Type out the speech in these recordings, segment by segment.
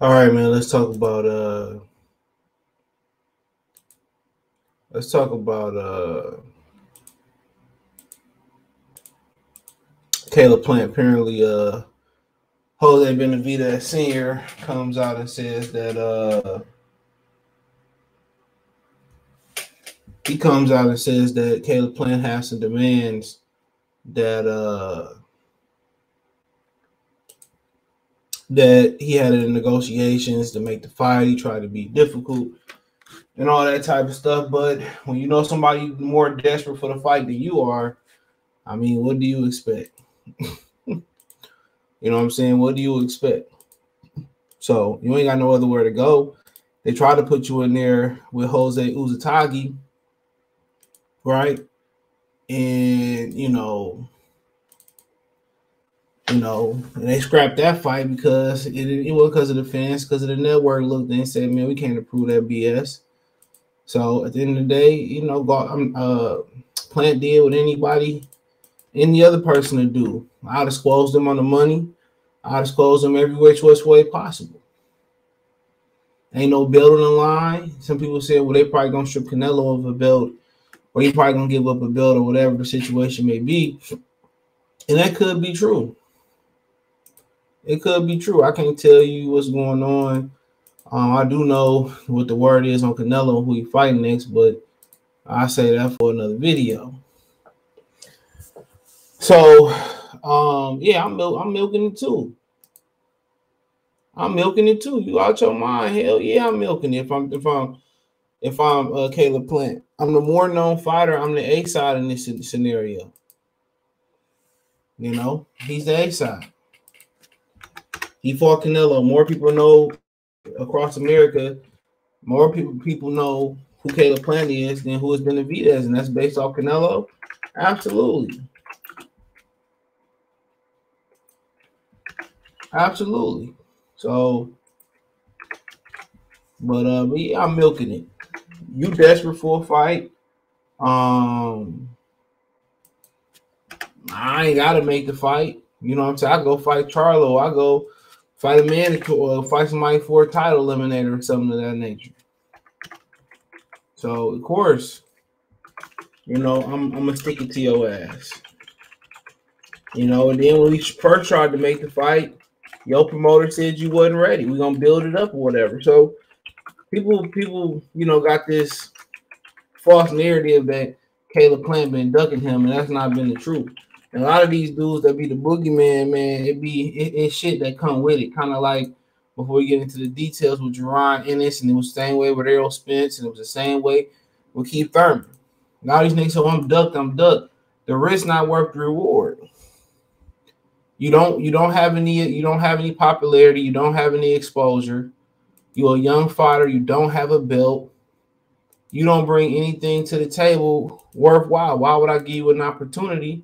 All right, man. Let's talk about Caleb Plant. Apparently, Jose Benavidez Sr. comes out and says that Caleb Plant has some demands that that he had in negotiations to make the fight. He tried to be difficult and all that type of stuff. But when you know somebody more desperate for the fight than you are, I mean, what do you expect? You know what I'm saying? What do you expect? So you ain't got no other where to go. They try to put you in there with Jose Uzatagi, right? And and they scrapped that fight because it was because of the fans, because of the network looked and said, man, we can't approve that BS. So at the end of the day, Plant did what any other person to do. I disclosed them on the money. I disclosed them every which way possible. Ain't no belt on the line. Some people said, well, they probably gonna strip Canelo of a belt, or he probably gonna give up a belt, or whatever the situation may be. And that could be true. It could be true. I can't tell you what's going on. I do know what the word is on Canelo, who he fighting next, but I'll say that for another video. So, yeah, I'm milking it too. I'm milking it too. You out your mind? Hell yeah, I'm milking it. If I'm Caleb Plant, I'm the more known fighter. I'm the A side in this scenario. You know, he's the A side. He fought Canelo. More people know across America. More people know who Caleb Plant is than who is Benavidez, and that's based off Canelo. Absolutely. Absolutely. So, but yeah, I'm milking it. You desperate for a fight? I ain't gotta make the fight. You know what I'm saying? I go fight Charlo. I go fight a man or fight somebody for a title eliminator or something of that nature. So of course, I'm gonna stick it to your ass. And then when we first tried to make the fight, your promoter said you wasn't ready. We're gonna build it up or whatever. So people, got this false narrative that Caleb Plant been ducking him, and that's not been the truth. And a lot of these dudes that be the boogeyman, man, it's shit that come with it. Kind of like before we get into the details with Jerron Ennis, and it was the same way with Errol Spence, and it was the same way with Keith Thurman. And all these niggas say, I'm ducked. The risk not worth the reward. You don't have any popularity, you don't have any exposure. You're a young fighter, you don't have a belt. You don't bring anything to the table worthwhile. Why would I give you an opportunity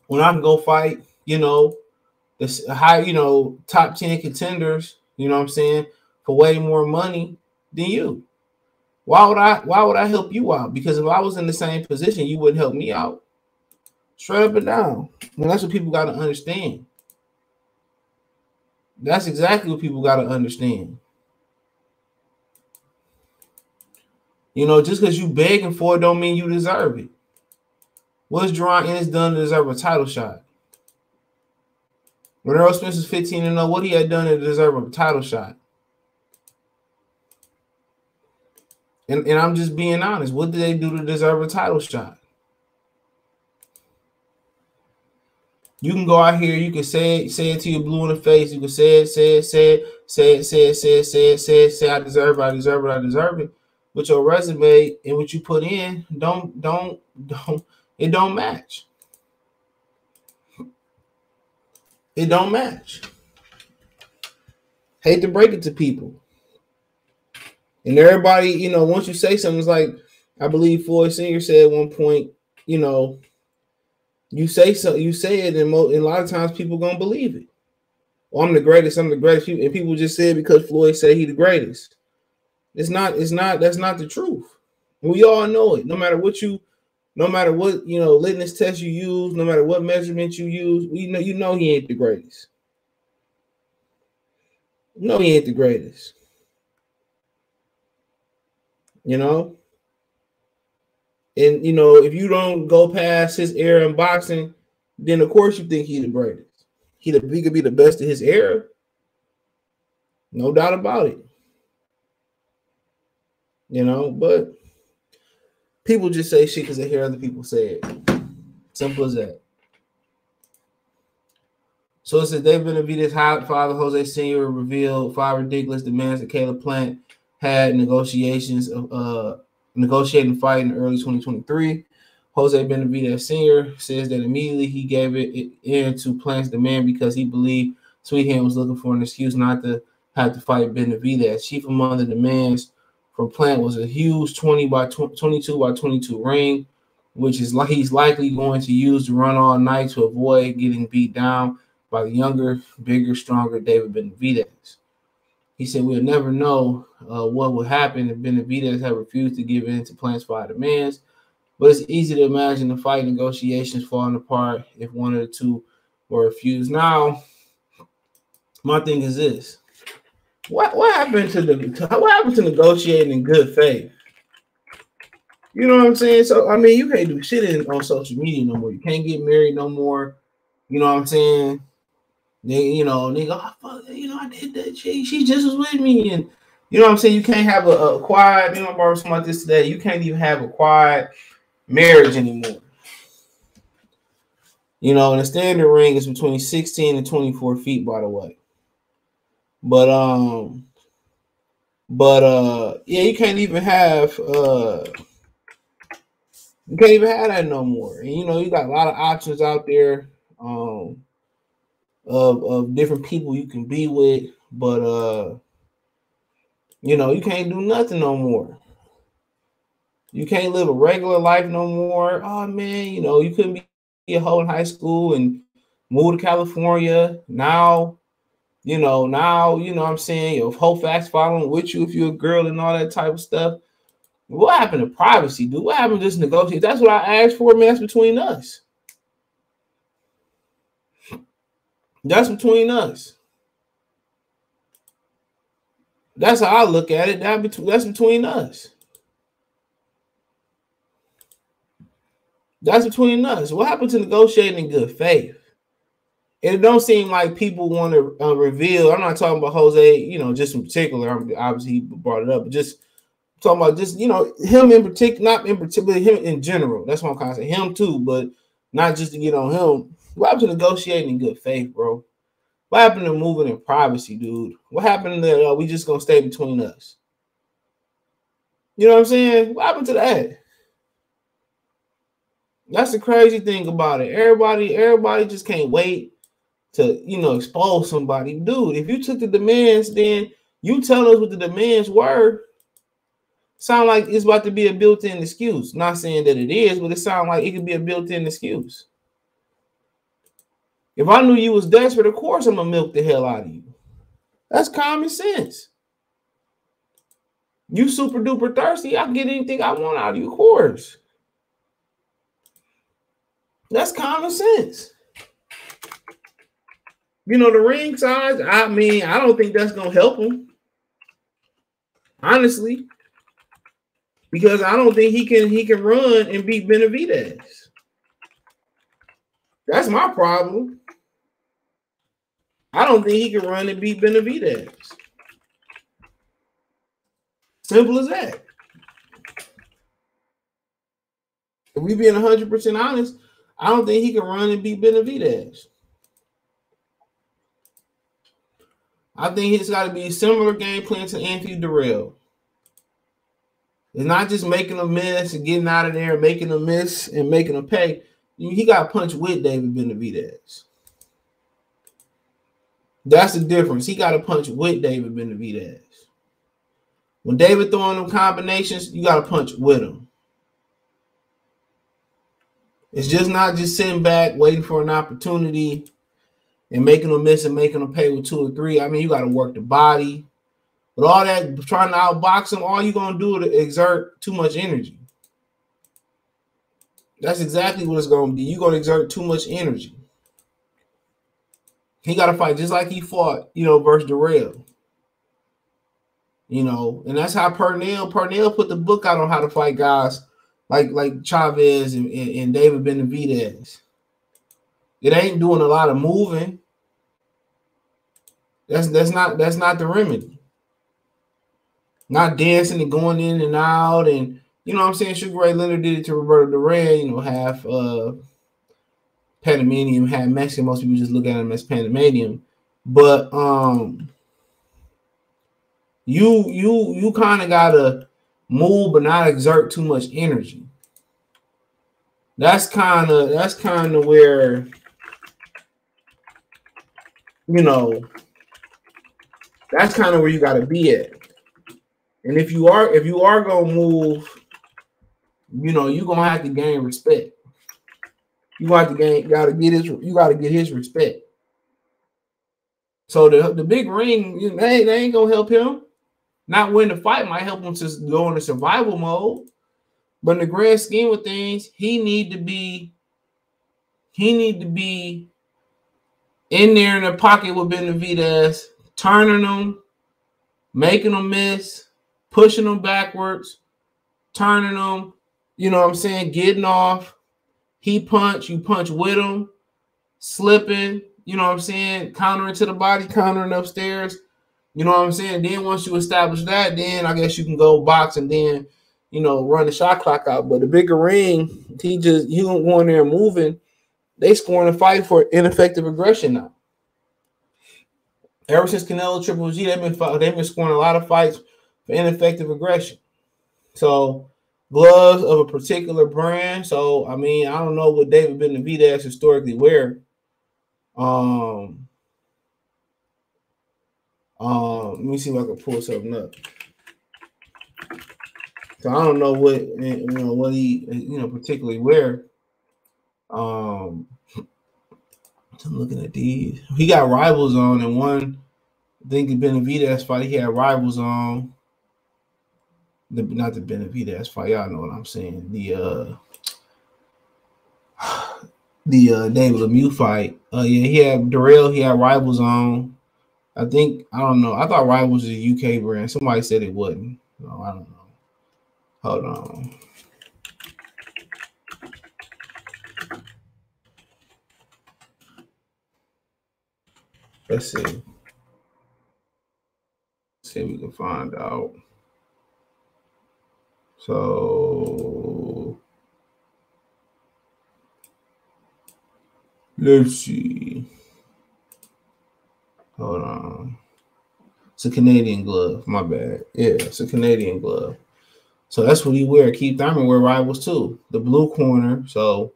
when I can go fight, this high, top 10 contenders, you know what I'm saying, for way more money than you? Why would I help you out? Because if I was in the same position, you wouldn't help me out. Straight up and down. And that's what people got to understand. That's exactly what people got to understand. Just because you begging for it don't mean you deserve it. What's Jerron Ennis done to deserve a title shot? When Errol Spence was 15-0, what he had done to deserve a title shot? And I'm just being honest. What did they do to deserve a title shot? You can go out here, you can say it till you're blue in the face. You can say it, I deserve it. But your resume and what you put in don't match. It don't match. Hate to break it to people. And everybody, once you say something, it's like, I believe Floyd Sr. said at one point, you say it, and a lot of times people gonna believe it. Well, I'm the greatest. And people just say it because Floyd said he the greatest. That's not the truth. We all know it. No matter what litmus test you use, no matter what measurement you use, you know he ain't the greatest. No, he ain't the greatest. You know? And, you know, if you don't go past his era in boxing, then of course you think he's the greatest. He could be the best of his era. No doubt about it. You know, but people just say shit because they hear other people say it. Simple as that. So it says David Benavidez' father, Jose Sr., revealed 5 ridiculous demands that Caleb Plant had negotiating the fight in early 2023. Jose Benavidez Sr. says that immediately he gave it in to Plant's demand because he believed Sweet Hand was looking for an excuse not to have to fight Benavidez. Chief among the demands from Plant was a huge 22 by 22 ring, which is like he's likely going to use to run all night to avoid getting beat down by the younger, bigger, stronger David Benavidez. He said, we'll never know what would happen if Benavidez had refused to give in to Plant's 5 demands, but it's easy to imagine the fight negotiations falling apart if one of the two were refused. Now, my thing is this. What happened to negotiating in good faith? You know what I'm saying? So, I mean, you can't do shit on social media no more. You can't get married no more. You know what I'm saying? They, nigga, oh, fuck, I did that shit. She just was with me. And, you know what I'm saying? You can't have a quiet, I borrowed something like this today. You can't even have a quiet marriage anymore. And the standard ring is between 16 and 24 feet, by the way. But yeah, you can't even have that no more. And you got a lot of options out there of different people you can be with, but you can't do nothing no more. You can't live a regular life no more. Oh man, you couldn't be a hoe in high school and move to California. Now you know what I'm saying, your whole facts following with you if you're a girl and all that type of stuff. What happened to privacy, dude? What happened to just negotiate? That's what I asked for, man. That's between us. That's between us. That's how I look at it. That's between us. That's between us. What happened to negotiating in good faith? And it don't seem like people want to reveal. I'm not talking about Jose, just in particular. Obviously, he brought it up, but just talking about just, him in particular, not in particular, him in general. That's what I'm kind of saying. Him too, but not just to get on him. What happened to negotiating in good faith, bro? What happened to moving in privacy, dude? What happened to we just gonna stay between us? You know what I'm saying? What happened to that? That's the crazy thing about it. Everybody just can't wait to, expose somebody. Dude, if you took the demands, then you tell us what the demands were. Sound like it's about to be a built-in excuse. Not saying that it is, but it sounds like it could be a built-in excuse. If I knew you was desperate, of course I'm gonna milk the hell out of you. That's common sense. You super duper thirsty, I can get anything I want out of you, of course. That's common sense. The ring size, I don't think that's gonna help him. Honestly. Because I don't think he can run and beat Benavidez. That's my problem. I don't think he can run and beat Benavidez. Simple as that. If we being 100% honest, I don't think he can run and beat Benavidez. I think it's got to be a similar game plan to Anthony Durrell. It's not just making a miss and getting out of there, making a miss and making a pay. He got punched with David Benavidez. That's the difference. He got to punch with David Benavidez. When David throwing them combinations, you got to punch with him. It's just not just sitting back, waiting for an opportunity and making them miss and making them pay with 2 or 3. You got to work the body. But all that trying to outbox him, all you're going to do is exert too much energy. That's exactly what it's going to be. You're going to exert too much energy. He got to fight just like he fought, versus Durrell. You know, and that's how Pernell put the book out on how to fight guys like Chavez and David Benavidez. It ain't doing a lot of moving. That's not the remedy. Not dancing and going in and out, and you know what I'm saying. Sugar Ray Leonard did it to Roberto Duran. You know, half Panamanian, half Mexican. Most people just look at him as Panamanian, but you kind of gotta move, but not exert too much energy. That's kind of where, you know, that's kind of where you gotta be at. And if you are gonna move, you know, you're gonna have to gain respect. You gotta get his respect. So the big ring, they ain't gonna help him. Not win the fight might help him to go into survival mode. But in the grand scheme of things, he need to be in there in the pocket with Benavidez, turning them, making them miss, pushing them backwards, turning them, you know what I'm saying, getting off. He punch, you punch with him, slipping, you know what I'm saying, countering to the body, countering upstairs. You know what I'm saying? Then once you establish that, then I guess you can go box and then, you know, run the shot clock out. But the bigger ring, he don't go in there moving. They scoring a fight for ineffective aggression now. Ever since Canelo Triple G, they've been scoring a lot of fights for ineffective aggression. So gloves of a particular brand. So I mean, I don't know what David Benavidez historically wear. Let me see if I can pull something up. So I don't know what he particularly wear. I'm looking at these. He got rivals on, and one, I think the Benavidez fight he had rivals on. Not the Benavidez fight, y'all know what I'm saying. The David Lemieux fight. Yeah, he had Darrell. He had rivals on. I don't know. I thought Rivals was a UK brand. Somebody said it wasn't. No, I don't know. Hold on. Let's see. See if we can find out. So let's see. Hold on. It's a Canadian glove. My bad. Yeah, it's a Canadian glove. So that's what he wear. Keith Thurman wear Rivals too. The blue corner. So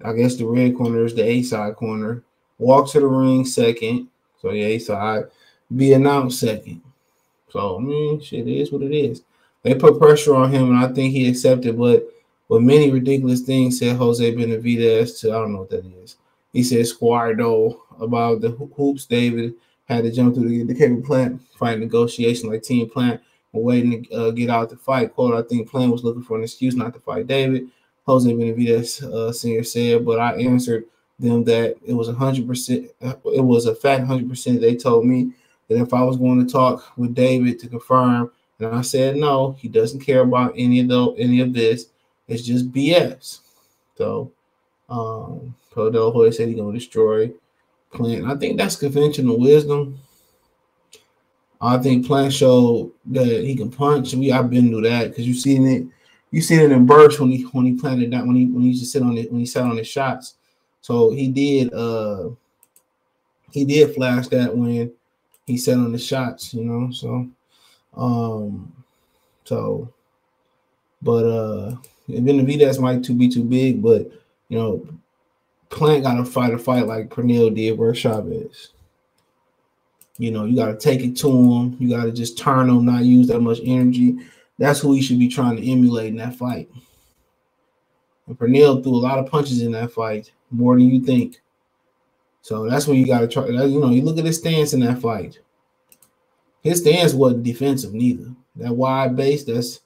I guess the red corner is the A side corner. Walk to the ring second. So the A side. Be announced second. So I mean, shit, it is what it is. They put pressure on him, and I think he accepted. But with many ridiculous things, said Jose Benavidez to, I don't know what that is. He said Squardo about the hoops. David had to jump through the Kevin Plant fight negotiation like Team Plant were waiting to get out the fight. Quote, I think Plant was looking for an excuse not to fight David. Jose Benavidez senior said, but I answered them that it was 100%. It was a fact 100%. They told me that if I was going to talk with David to confirm, and I said no, he doesn't care about any of this. It's just BS. So, Del Hoy said he's gonna destroy Plant. I think that's conventional wisdom. I think Plant showed that he can punch. I've been through that because you've seen it in bursts when he planted that when he used to sit on it when he sat on his shots. So he did flash that when he sat on the shots, you know. But Benavidez might be too big, but you know, Plant got to fight a fight like Pernell did versus Chavez. You know, you got to take it to him. You got to just turn him, not use that much energy. That's who he should be trying to emulate in that fight. And Pernell threw a lot of punches in that fight, more than you think. So that's when you got to try. You know, you look at his stance in that fight. His stance wasn't defensive neither. That wide base, that's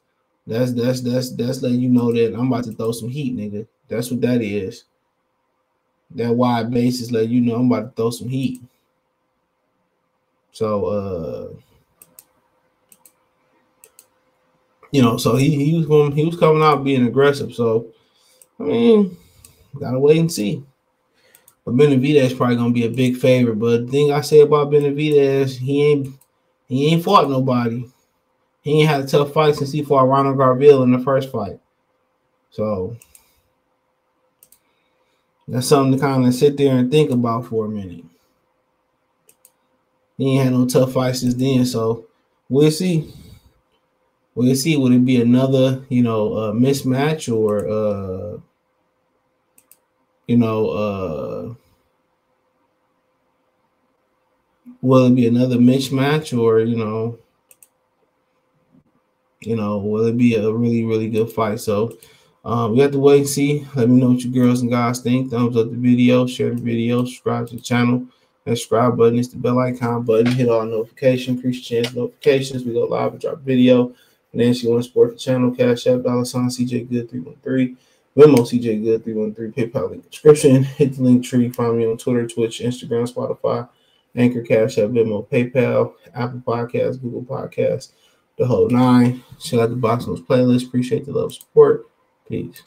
letting you know that I'm about to throw some heat, nigga. That's what that is. That wide base is letting you know I'm about to throw some heat. So So he was coming out being aggressive. So I mean, gotta wait and see. But Benavidez is probably gonna be a big favorite. But the thing I say about Benavidez, he ain't fought nobody. He ain't had a tough fight since he fought Ronald Garville in the first fight. So that's something to kind of sit there and think about for a minute. He ain't had no tough fights since then. So we'll see. We'll see. Would it be another, mismatch or, will it be another mismatch or, will it be a really, really good fight? So we have to wait and see. Let me know what you girls and guys think. Thumbs up the video, share the video, subscribe to the channel. That subscribe button is the bell icon button. Hit all notifications, increase your chance notifications. We go live and drop video. And then if you want to support the channel, Cash App, $, CJ Good 313. Venmo CJ Good 313. PayPal link description. Hit the link tree. Find me on Twitter, Twitch, Instagram, Spotify, Anchor, Cash App, Venmo, PayPal, Apple Podcasts, Google Podcasts, the whole nine. Check out the Box Notes playlist. Appreciate the love, support. Peace.